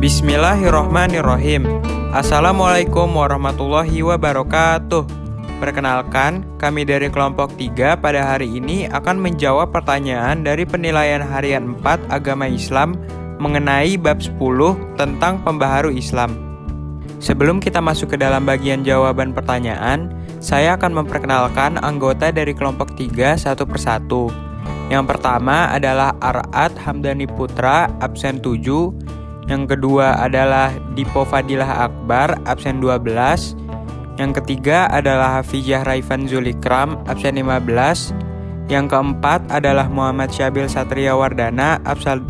Bismillahirrohmanirrohim. Assalamualaikum warahmatullahi wabarakatuh. Perkenalkan, kami dari kelompok 3 pada hari ini akan menjawab pertanyaan dari penilaian harian 4 agama Islam mengenai bab 10 tentang pembaharu Islam. Sebelum kita masuk ke dalam bagian jawaban pertanyaan, saya akan memperkenalkan anggota dari kelompok 3 satu persatu. Yang pertama adalah Ar'ad Hamdani Putra, absen 7. Yang kedua adalah Dipo Fadilah Akbar, absen 12. Yang ketiga adalah Hafizah Raifan Zulikram, absen 15. Yang keempat adalah Muhammad Syabil Satria Wardana, absen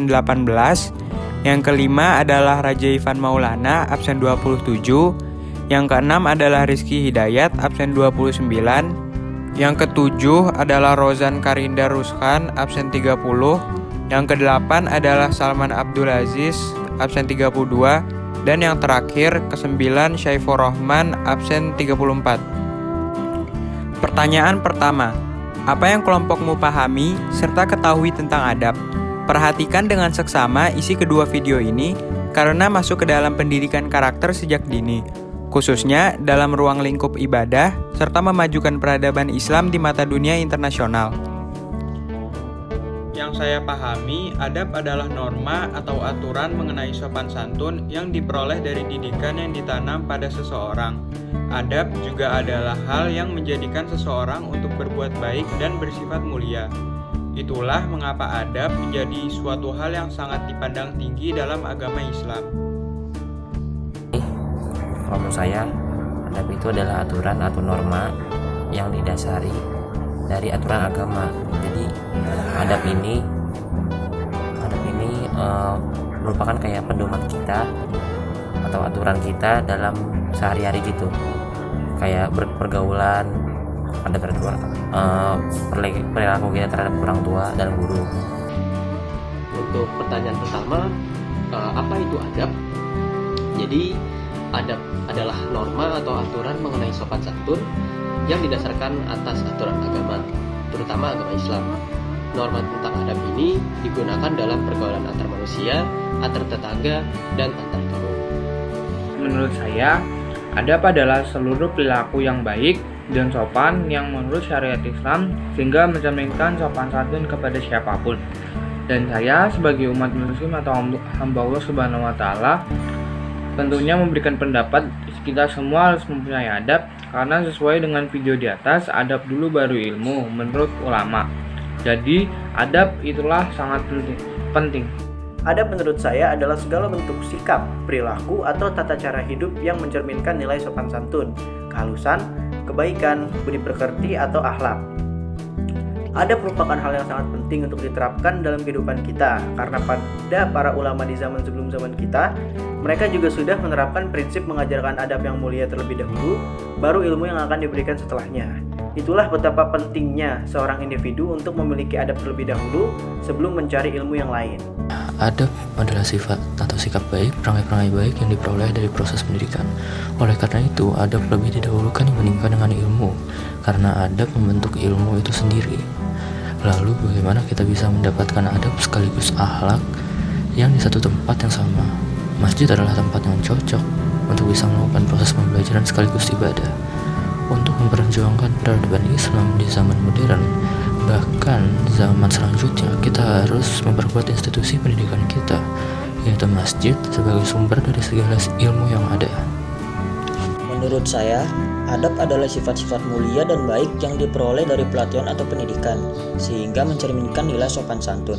18. Yang kelima adalah Raja Ivan Maulana, absen 27. Yang keenam adalah Rizky Hidayat, absen 29. Yang ketujuh adalah Rozan Karinda Ruskan, absen 30. Yang kedelapan adalah Salman Abdul Aziz, absen 32. Dan yang terakhir, ke-9 Syaifur Rahman, absen 34. Pertanyaan pertama, apa yang kelompokmu pahami serta ketahui tentang adab? Perhatikan dengan seksama isi kedua video ini karena masuk ke dalam pendidikan karakter sejak dini, khususnya dalam ruang lingkup ibadah serta memajukan peradaban Islam di mata dunia internasional. Yang saya pahami, adab adalah norma atau aturan mengenai sopan santun yang diperoleh dari didikan yang ditanam pada seseorang. Adab juga adalah hal yang menjadikan seseorang untuk berbuat baik dan bersifat mulia. Itulah mengapa adab menjadi suatu hal yang sangat dipandang tinggi dalam agama Islam. Kalau menurut saya, adab itu adalah aturan atau norma yang didasari dari aturan agama. Jadi adab ini merupakan kayak pedoman kita atau aturan kita dalam sehari-hari gitu, kayak pergaulan, ada perilaku kita terhadap orang tua dan guru. Untuk pertanyaan pertama, apa itu adab? Jadi adab adalah norma atau aturan mengenai sopan santun yang didasarkan atas aturan agama, terutama agama Islam. Norma tentang adab ini digunakan dalam pergaulan antar manusia, antar tetangga, dan antar kaum. Menurut saya, adab adalah seluruh perilaku yang baik dan sopan yang menurut syariat Islam sehingga mencerminkan sopan santun kepada siapapun. Dan saya sebagai umat muslim atau hamba Allah Subhanahu wa taala tentunya memberikan pendapat kita semua harus mempunyai adab, karena sesuai dengan video di atas, adab dulu baru ilmu menurut ulama. Jadi adab itulah sangat penting. Adab menurut saya adalah segala bentuk sikap, perilaku, atau tata cara hidup yang mencerminkan nilai sopan santun, kehalusan, kebaikan, budi pekerti, atau akhlak. Adab merupakan hal yang sangat penting untuk diterapkan dalam kehidupan kita, karena pada para ulama di zaman sebelum zaman kita, mereka juga sudah menerapkan prinsip mengajarkan adab yang mulia terlebih dahulu, baru ilmu yang akan diberikan setelahnya. Itulah betapa pentingnya seorang individu untuk memiliki adab terlebih dahulu sebelum mencari ilmu yang lain. Adab adalah sifat atau sikap baik, perangai-perangai baik yang diperoleh dari proses pendidikan. Oleh karena itu, adab lebih didahulukan dibandingkan dengan ilmu, karena adab membentuk ilmu itu sendiri. Lalu bagaimana kita bisa mendapatkan adab sekaligus akhlak yang di satu tempat yang sama? Masjid adalah tempat yang cocok untuk bisa melakukan proses pembelajaran sekaligus ibadah. Untuk memperjuangkan peradaban Islam di zaman modern, bahkan zaman selanjutnya, kita harus memperkuat institusi pendidikan kita, yaitu masjid sebagai sumber dari segala ilmu yang ada. Menurut saya, adab adalah sifat-sifat mulia dan baik yang diperoleh dari pelatihan atau pendidikan, sehingga mencerminkan nilai sopan santun.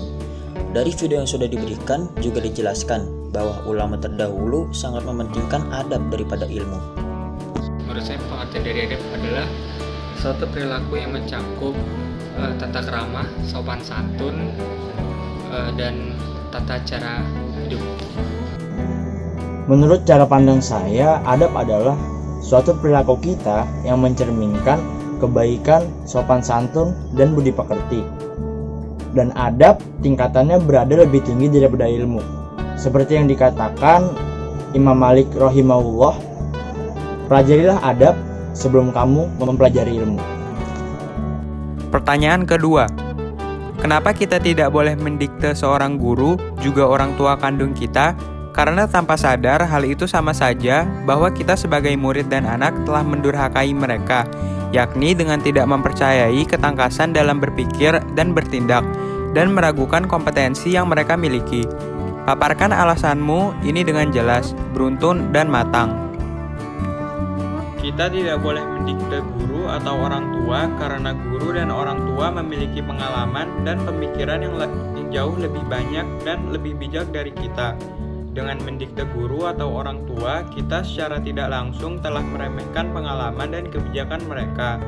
Dari video yang sudah diberikan juga dijelaskan bahwa ulama terdahulu sangat mementingkan adab daripada ilmu. Menurut saya, pengertian dari adab adalah suatu perilaku yang mencakup tata krama, sopan santun, dan tata cara hidup. Menurut cara pandang saya, adab adalah suatu perilaku kita yang mencerminkan kebaikan, sopan santun, dan budi pekerti. Dan adab tingkatannya berada lebih tinggi daripada ilmu. Seperti yang dikatakan Imam Malik rahimahullah, pelajarilah adab sebelum kamu mempelajari ilmu. Pertanyaan kedua, kenapa kita tidak boleh mendikte seorang guru, juga orang tua kandung kita, Karena tanpa sadar hal itu sama saja bahwa kita sebagai murid dan anak telah mendurhakai mereka, yakni dengan tidak mempercayai ketangkasan dalam berpikir dan bertindak, dan meragukan kompetensi yang mereka miliki. Paparkan alasanmu ini dengan jelas, beruntun, dan matang. Kita tidak boleh mendikte guru atau orang tua karena guru dan orang tua memiliki pengalaman dan pemikiran yang jauh lebih banyak dan lebih bijak dari kita. Dengan mendikte guru atau orang tua, kita secara tidak langsung telah meremehkan pengalaman dan kebijakan mereka.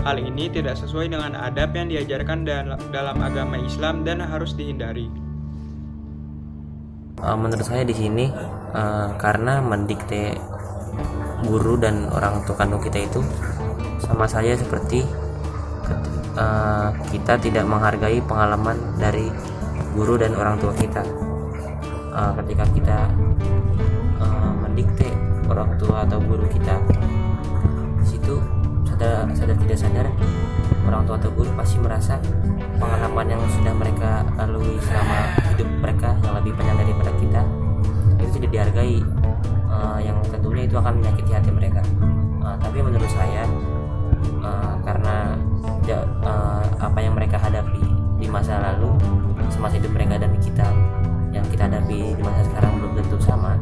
Hal ini tidak sesuai dengan adab yang diajarkan dalam agama Islam dan harus dihindari. Menurut saya di sini karena mendikte guru dan orang tua kandung kita itu sama saja seperti kita tidak menghargai pengalaman dari guru dan orang tua kita. Ketika kita mendikte orang tua atau guru kita, di situ sadar tidak sadar orang tua atau guru pasti merasa pengalaman yang sudah mereka lalui selama hidup mereka yang lebih panjang daripada kita itu tidak dihargai, yang tentunya itu akan menyakiti hati mereka. Tapi menurut saya karena apa yang mereka hadapi di masa lalu semasa hidup mereka dan kita yang kita hadapi di masa sekarang belum tentu sama,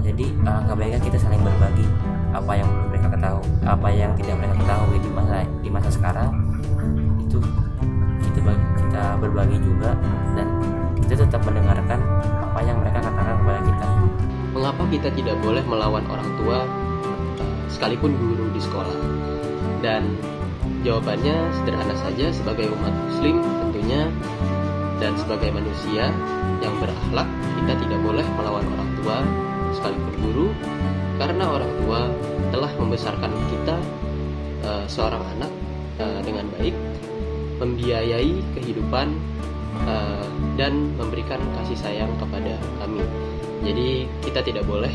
jadi alangkah baiknya kita saling berbagi apa yang belum mereka ketahui, apa yang tidak mereka ketahui di masa sekarang itu kita berbagi juga, dan kita tetap mendengarkan apa yang mereka katakan kepada kita. Mengapa kita tidak boleh melawan orang tua sekalipun guru di sekolah? Dan jawabannya sederhana saja, sebagai umat muslim tentunya dan sebagai manusia yang berakhlak, kita tidak boleh melawan orang tua sekalipun guru, karena orang tua telah membesarkan kita seorang anak dengan baik, membiayai kehidupan dan memberikan kasih sayang kepada kami. Jadi kita tidak boleh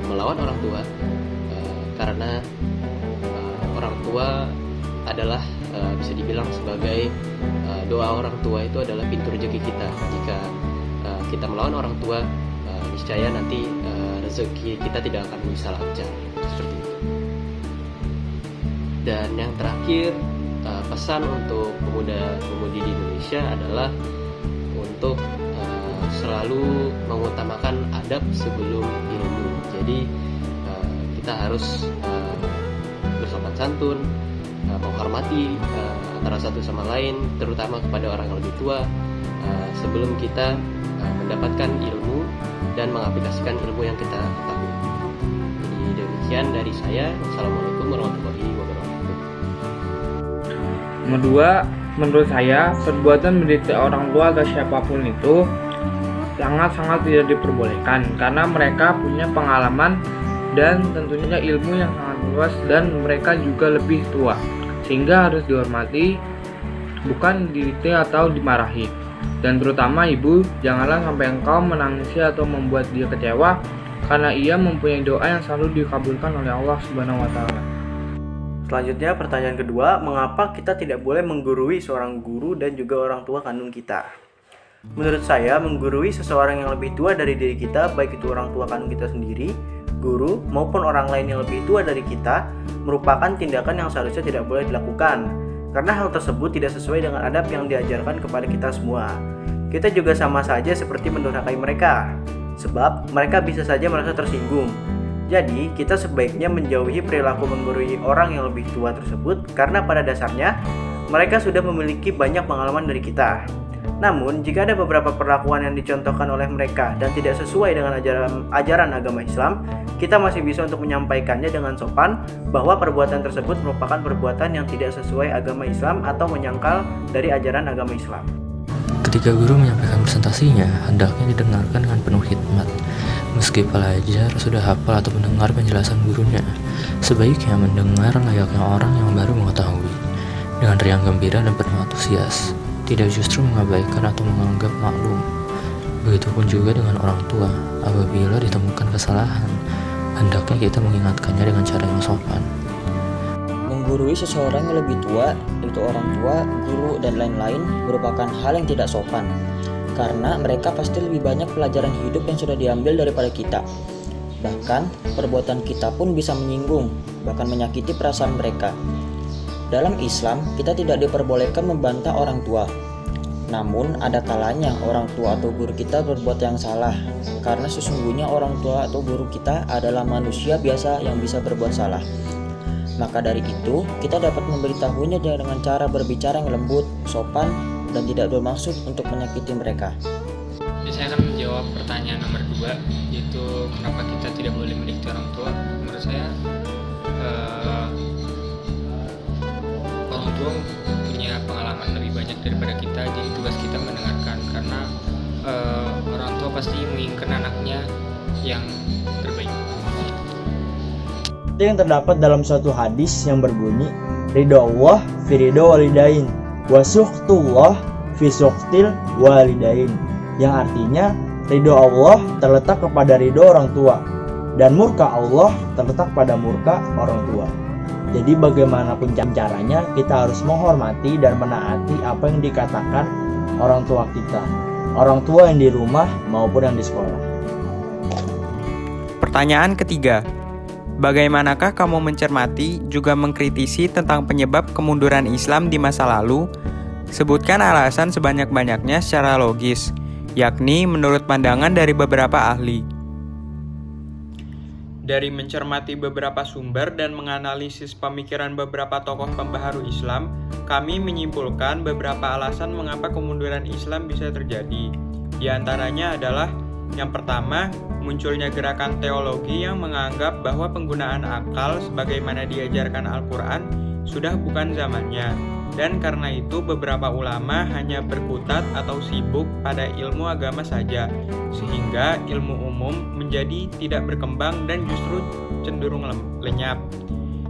melawan orang tua karena orang tua adalah bisa dibilang sebagai doa orang tua itu adalah pintu rezeki kita. Jika kita melawan orang tua, niscaya nanti rezeki kita tidak akan bisa lancar, seperti itu. Dan yang terakhir, pesan untuk pemuda-pemudi di Indonesia adalah untuk selalu mengutamakan adab sebelum ilmu. Jadi kita harus bersopan santun, menghormati antara satu sama lain, terutama kepada orang yang lebih tua, sebelum kita mendapatkan ilmu dan mengaplikasikan ilmu yang kita ketahui. Jadi demikian dari saya. Wassalamualaikum warahmatullahi wabarakatuh. Nomor 2, menurut saya perbuatan mendikte orang tua atau siapapun itu sangat-sangat tidak diperbolehkan karena mereka punya pengalaman dan tentunya ilmu yang sangat luas dan mereka juga lebih tua, sehingga harus dihormati, bukan didikte atau dimarahi. Dan terutama ibu, janganlah sampai engkau menangisi atau membuat dia kecewa karena ia mempunyai doa yang selalu dikabulkan oleh Allah Subhanahu wa taala. Selanjutnya pertanyaan kedua, mengapa kita tidak boleh menggurui seorang guru dan juga orang tua kandung kita? Menurut saya, menggurui seseorang yang lebih tua dari diri kita, baik itu orang tua kandung kita sendiri, guru, maupun orang lain yang lebih tua dari kita, merupakan tindakan yang seharusnya tidak boleh dilakukan. Karena hal tersebut tidak sesuai dengan adab yang diajarkan kepada kita semua. Kita juga sama saja seperti mendurhakai mereka, sebab mereka bisa saja merasa tersinggung. Jadi, kita sebaiknya menjauhi perilaku menggurui orang yang lebih tua tersebut karena pada dasarnya mereka sudah memiliki banyak pengalaman dari kita. Namun, jika ada beberapa perlakuan yang dicontohkan oleh mereka dan tidak sesuai dengan ajaran agama Islam, kita masih bisa untuk menyampaikannya dengan sopan bahwa perbuatan tersebut merupakan perbuatan yang tidak sesuai agama Islam atau menyangkal dari ajaran agama Islam. Ketika guru menyampaikan presentasinya, hendaknya didengarkan dengan penuh hikmat. Meski pelajar sudah hafal atau mendengar penjelasan gurunya, sebaiknya mendengar layaknya orang yang baru mengetahui, dengan riang gembira dan penuh antusias, tidak justru mengabaikan atau menganggap maklum. Begitupun juga dengan orang tua, apabila ditemukan kesalahan, hendaknya kita mengingatkannya dengan cara yang sopan. Menggurui seseorang yang lebih tua, yaitu orang tua, guru, dan lain-lain, merupakan hal yang tidak sopan. karena mereka pasti lebih banyak pelajaran hidup yang sudah diambil daripada kita. Bahkan, perbuatan kita pun bisa menyinggung, bahkan menyakiti perasaan mereka. Dalam Islam, kita tidak diperbolehkan membantah orang tua. Namun, ada kalanya orang tua atau guru kita berbuat yang salah, karena sesungguhnya orang tua atau guru kita adalah manusia biasa yang bisa berbuat salah. Maka dari itu, kita dapat memberitahunya dengan cara berbicara yang lembut, sopan, dan tidak bermaksud untuk menyakiti mereka. Jadi saya akan menjawab pertanyaan nomor 2, yaitu kenapa kita tidak boleh menyakiti orang tua. Menurut saya, orang tua punya pengalaman lebih banyak daripada kita, jadi tugas kita mendengarkan, karena orang tua pasti menginginkan anaknya yang terbaik. Itu yang terdapat dalam suatu hadis yang berbunyi, ridho Allah fi ridho walidain, wa sukhtullah fi sukhtil walidain, yang artinya ridho Allah terletak kepada ridho orang tua dan murka Allah terletak pada murka orang tua. Jadi bagaimanapun caranya, kita harus menghormati dan menaati apa yang dikatakan orang tua kita, orang tua yang di rumah maupun yang di sekolah. Pertanyaan ketiga, bagaimanakah kamu mencermati juga mengkritisi tentang penyebab kemunduran Islam di masa lalu? Sebutkan alasan sebanyak-banyaknya secara logis, yakni menurut pandangan dari beberapa ahli. Dari mencermati beberapa sumber dan menganalisis pemikiran beberapa tokoh pembaharu Islam, kami menyimpulkan beberapa alasan mengapa kemunduran Islam bisa terjadi. Di antaranya adalah, yang pertama, munculnya gerakan teologi yang menganggap bahwa penggunaan akal sebagaimana diajarkan Al-Quran sudah bukan zamannya. Dan karena itu beberapa ulama hanya berkutat atau sibuk pada ilmu agama saja, sehingga ilmu umum menjadi tidak berkembang dan justru cenderung lenyap.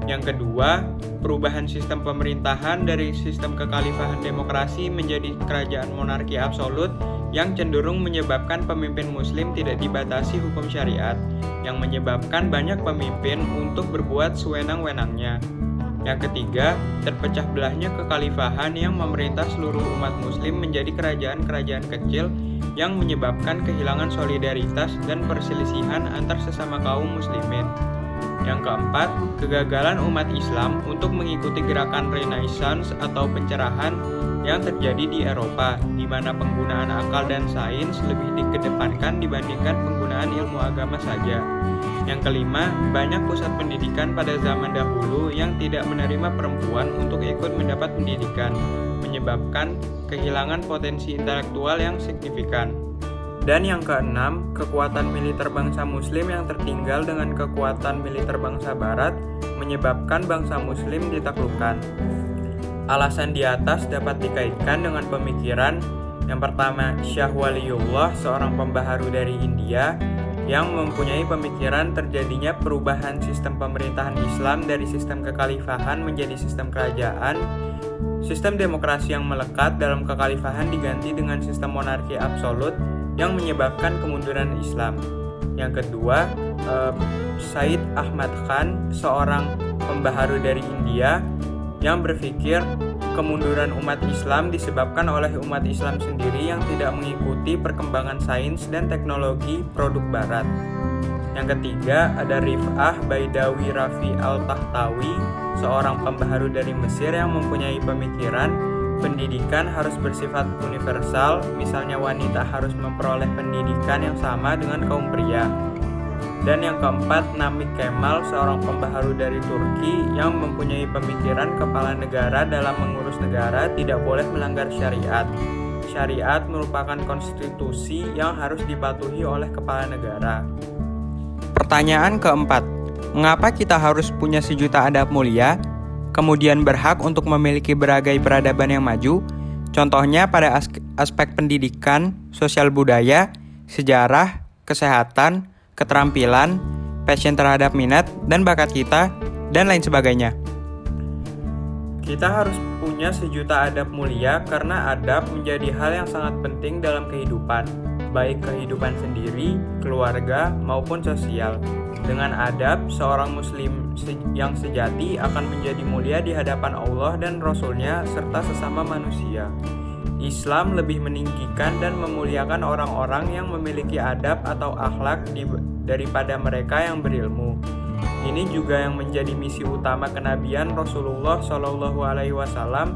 Yang kedua, perubahan sistem pemerintahan dari sistem kekhalifahan demokrasi menjadi kerajaan monarki absolut yang cenderung menyebabkan pemimpin muslim tidak dibatasi hukum syariat, yang menyebabkan banyak pemimpin untuk berbuat sewenang-wenangnya. Yang ketiga, terpecah belahnya kekhalifahan yang memerintah seluruh umat muslim menjadi kerajaan-kerajaan kecil yang menyebabkan kehilangan solidaritas dan perselisihan antar sesama kaum muslimin. Yang keempat, kegagalan umat Islam untuk mengikuti gerakan Renaissance atau pencerahan yang terjadi di Eropa, di mana penggunaan akal dan sains lebih dikedepankan dibandingkan penggunaan ilmu agama saja. Yang kelima, banyak pusat pendidikan pada zaman dahulu yang tidak menerima perempuan untuk ikut mendapat pendidikan, menyebabkan kehilangan potensi intelektual yang signifikan. Dan yang keenam, kekuatan militer bangsa muslim yang tertinggal dengan kekuatan militer bangsa barat menyebabkan bangsa muslim ditaklukkan. Alasan di atas dapat dikaitkan dengan pemikiran yang pertama, Syah Waliullah, seorang pembaharu dari India yang mempunyai pemikiran terjadinya perubahan sistem pemerintahan Islam dari sistem kekhalifahan menjadi sistem kerajaan. Sistem demokrasi yang melekat dalam kekhalifahan diganti dengan sistem monarki absolut yang menyebabkan kemunduran Islam. Yang kedua, Said Ahmad Khan, seorang pembaharu dari India yang berpikir kemunduran umat Islam disebabkan oleh umat Islam sendiri yang tidak mengikuti perkembangan sains dan teknologi produk barat. Yang ketiga, ada Rif'ah Baidawi Rafi Al-Tahtawi, seorang pembaharu dari Mesir yang mempunyai pemikiran pendidikan harus bersifat universal, misalnya wanita harus memperoleh pendidikan yang sama dengan kaum pria. Dan yang keempat, Namik Kemal, seorang pembaharu dari Turki yang mempunyai pemikiran kepala negara dalam mengurus negara tidak boleh melanggar syariat. Syariat merupakan konstitusi yang harus dipatuhi oleh kepala negara. Pertanyaan keempat, mengapa kita harus punya sejuta adab mulia, kemudian berhak untuk memiliki berbagai peradaban yang maju? Contohnya pada aspek pendidikan, sosial budaya, sejarah, kesehatan, keterampilan, passion terhadap minat dan bakat kita, dan lain sebagainya. Kita harus punya sejuta adab mulia karena adab menjadi hal yang sangat penting dalam kehidupan, baik kehidupan sendiri, keluarga, maupun sosial. Dengan adab, seorang muslim yang sejati akan menjadi mulia di hadapan Allah dan Rasul-Nya serta sesama manusia. Islam lebih meninggikan dan memuliakan orang-orang yang memiliki adab atau akhlak daripada mereka yang berilmu. Ini juga yang menjadi misi utama kenabian Rasulullah SAW.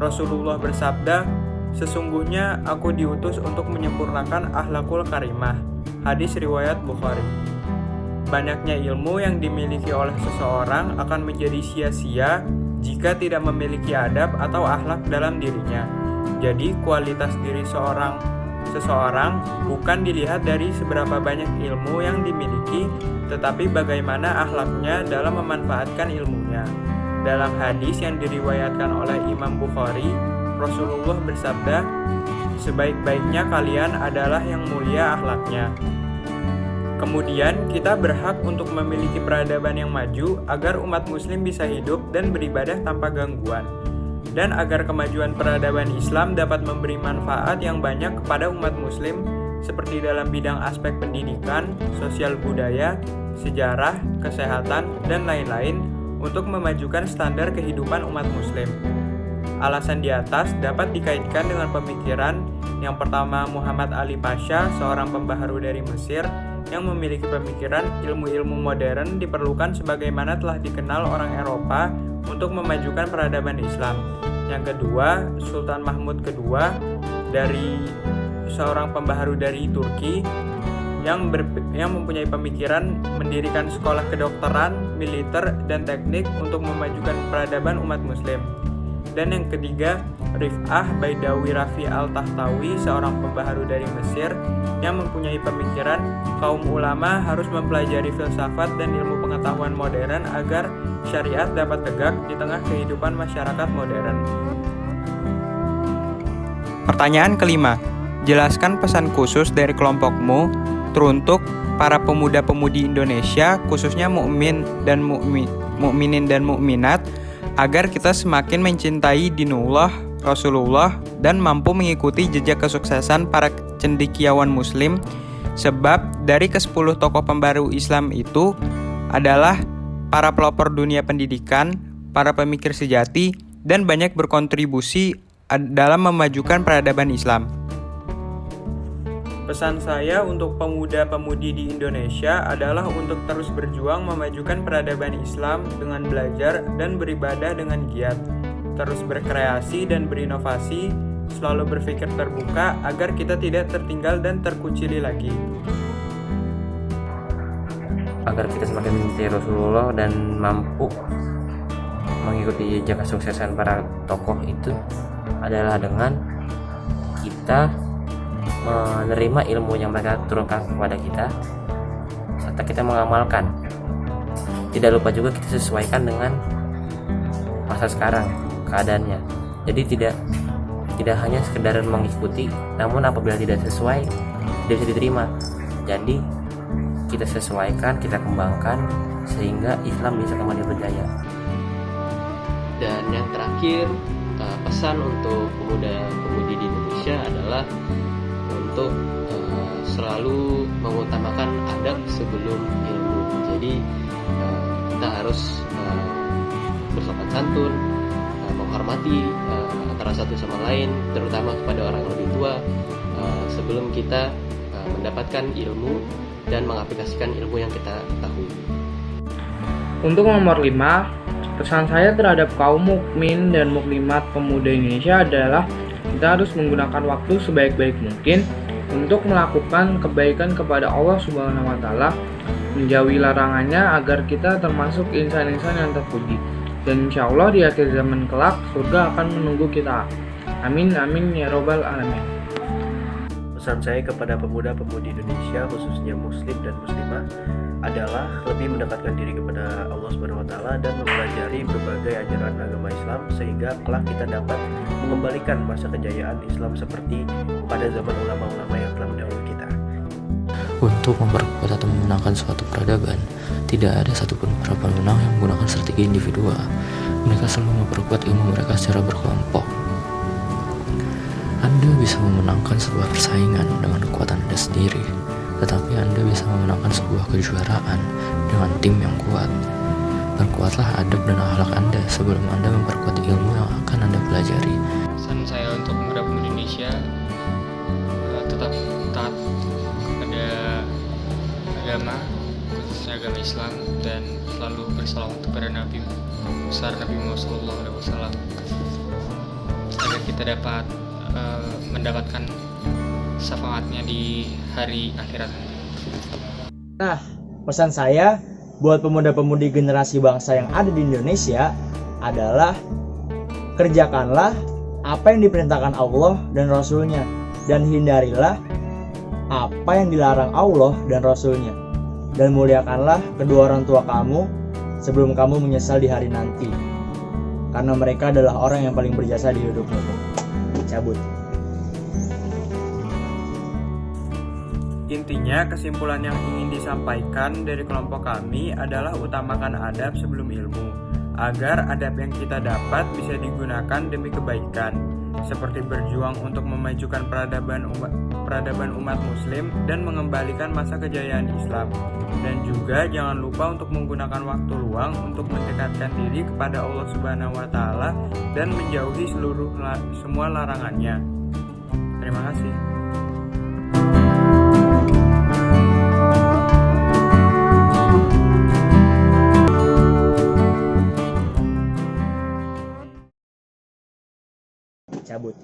Rasulullah bersabda, "Sesungguhnya aku diutus untuk menyempurnakan akhlakul karimah." Hadis riwayat Bukhari. Banyaknya ilmu yang dimiliki oleh seseorang akan menjadi sia-sia jika tidak memiliki adab atau akhlak dalam dirinya. Jadi kualitas diri seseorang bukan dilihat dari seberapa banyak ilmu yang dimiliki, tetapi bagaimana akhlaknya dalam memanfaatkan ilmunya. Dalam hadis yang diriwayatkan oleh Imam Bukhari, Rasulullah bersabda, "Sebaik-baiknya kalian adalah yang mulia akhlaknya." Kemudian kita berhak untuk memiliki peradaban yang maju agar umat muslim bisa hidup dan beribadah tanpa gangguan, dan agar kemajuan peradaban Islam dapat memberi manfaat yang banyak kepada umat muslim seperti dalam bidang aspek pendidikan, sosial budaya, sejarah, kesehatan, dan lain-lain untuk memajukan standar kehidupan umat muslim. Alasan di atas dapat dikaitkan dengan pemikiran yang pertama Muhammad Ali Pasha, seorang pembaharu dari Mesir, yang memiliki pemikiran ilmu-ilmu modern diperlukan sebagaimana telah dikenal orang Eropa untuk memajukan peradaban Islam. Yang kedua, Sultan Mahmud II, dari seorang pembaharu dari Turki yang mempunyai pemikiran mendirikan sekolah kedokteran, militer, dan teknik untuk memajukan peradaban umat muslim. Dan yang ketiga, Rif'ah Baidawi Rafi Al-Tahtawi, seorang pembaharu dari Mesir yang mempunyai pemikiran kaum ulama harus mempelajari filsafat dan ilmu pengetahuan modern agar syariat dapat tegak di tengah kehidupan masyarakat modern. Pertanyaan kelima, jelaskan pesan khusus dari kelompokmu teruntuk para pemuda-pemudi Indonesia, khususnya mukminin dan mukminat, agar kita semakin mencintai dinullah, Rasulullah, dan mampu mengikuti jejak kesuksesan para cendekiawan muslim, sebab dari ke-10 tokoh pembaru Islam itu adalah para pelopor dunia pendidikan, para pemikir sejati, dan banyak berkontribusi dalam memajukan peradaban Islam. Pesan saya untuk pemuda-pemudi di Indonesia adalah untuk terus berjuang memajukan peradaban Islam dengan belajar dan beribadah dengan giat, terus berkreasi dan berinovasi, selalu berpikir terbuka agar kita tidak tertinggal dan terkucili lagi. Agar kita semakin mencintai Rasulullah dan mampu mengikuti jejak kesuksesan para tokoh itu adalah dengan kita menerima ilmu yang mereka turunkan kepada kita serta kita mengamalkan. Tidak lupa juga kita sesuaikan dengan masa sekarang keadaannya. Jadi tidak hanya sekedar mengikuti, namun apabila tidak sesuai tidak bisa diterima. Jadi kita sesuaikan, kita kembangkan sehingga Islam bisa kembali berjaya. Dan yang terakhir, pesan untuk pemuda-pemudi di Indonesia adalah untuk selalu mengutamakan adab sebelum ilmu. Jadi kita harus bersopan santun, menghormati antara satu sama lain, terutama kepada orang yang lebih tua, sebelum kita mendapatkan ilmu dan mengaplikasikan ilmu yang kita ketahui. Untuk nomor 5, pesan saya terhadap kaum mukmin dan mukminat pemuda Indonesia adalah kita harus menggunakan waktu sebaik-baik mungkin untuk melakukan kebaikan kepada Allah Subhanahu wa Ta'ala, menjauhi larangannya agar kita termasuk insan-insan yang terpuji. Dan insya Allah di akhir zaman kelak surga akan menunggu kita. Amin amin ya robbal alamin. Pesan saya kepada pemuda-pemudi Indonesia, khususnya muslim dan muslimah, adalah lebih mendekatkan diri kepada Allah Subhanahu wa Ta'ala dan mempelajari berbagai ajaran agama Islam sehingga kelak kita dapat mengembalikan masa kejayaan Islam seperti pada zaman ulama-ulama yang telah mendahului kita. Untuk memperkuat atau memenangkan suatu peradaban, tidak ada satupun para pemenang yang menggunakan strategi individual. Mereka selalu memperkuat ilmu mereka secara berkelompok. Anda bisa memenangkan sebuah persaingan dengan kekuatan Anda sendiri, tetapi Anda bisa memenangkan sebuah kejuaraan dengan tim yang kuat. Perkuatlah adab dan akhlak Anda sebelum Anda memperkuat ilmu yang akan Anda pelajari. Pesan saya untuk pemuda-pemudi Indonesia tetap taat kepada agama, khususnya agama Islam, dan selalu bersalawat kepada Nabi besar Nabi Muhammad SAW agar kita dapat mendapatkan syafaatnya di hari akhirat nanti. Nah, pesan saya buat pemuda-pemudi generasi bangsa yang ada di Indonesia adalah kerjakanlah apa yang diperintahkan Allah dan Rasul-Nya, dan hindarilah apa yang dilarang Allah dan Rasul-Nya, dan muliakanlah kedua orang tua kamu sebelum kamu menyesal di hari nanti, karena mereka adalah orang yang paling berjasa di hidupmu. Cabut. Intinya, kesimpulan yang ingin disampaikan dari kelompok kami adalah utamakan adab sebelum ilmu, agar adab yang kita dapat bisa digunakan demi kebaikan, seperti berjuang untuk memajukan peradaban umat muslim dan mengembalikan masa kejayaan Islam. Dan juga jangan lupa untuk menggunakan waktu luang untuk mendekatkan diri kepada Allah Subhanahu wa Ta'ala dan menjauhi semua larangannya. Terima kasih. Cabut.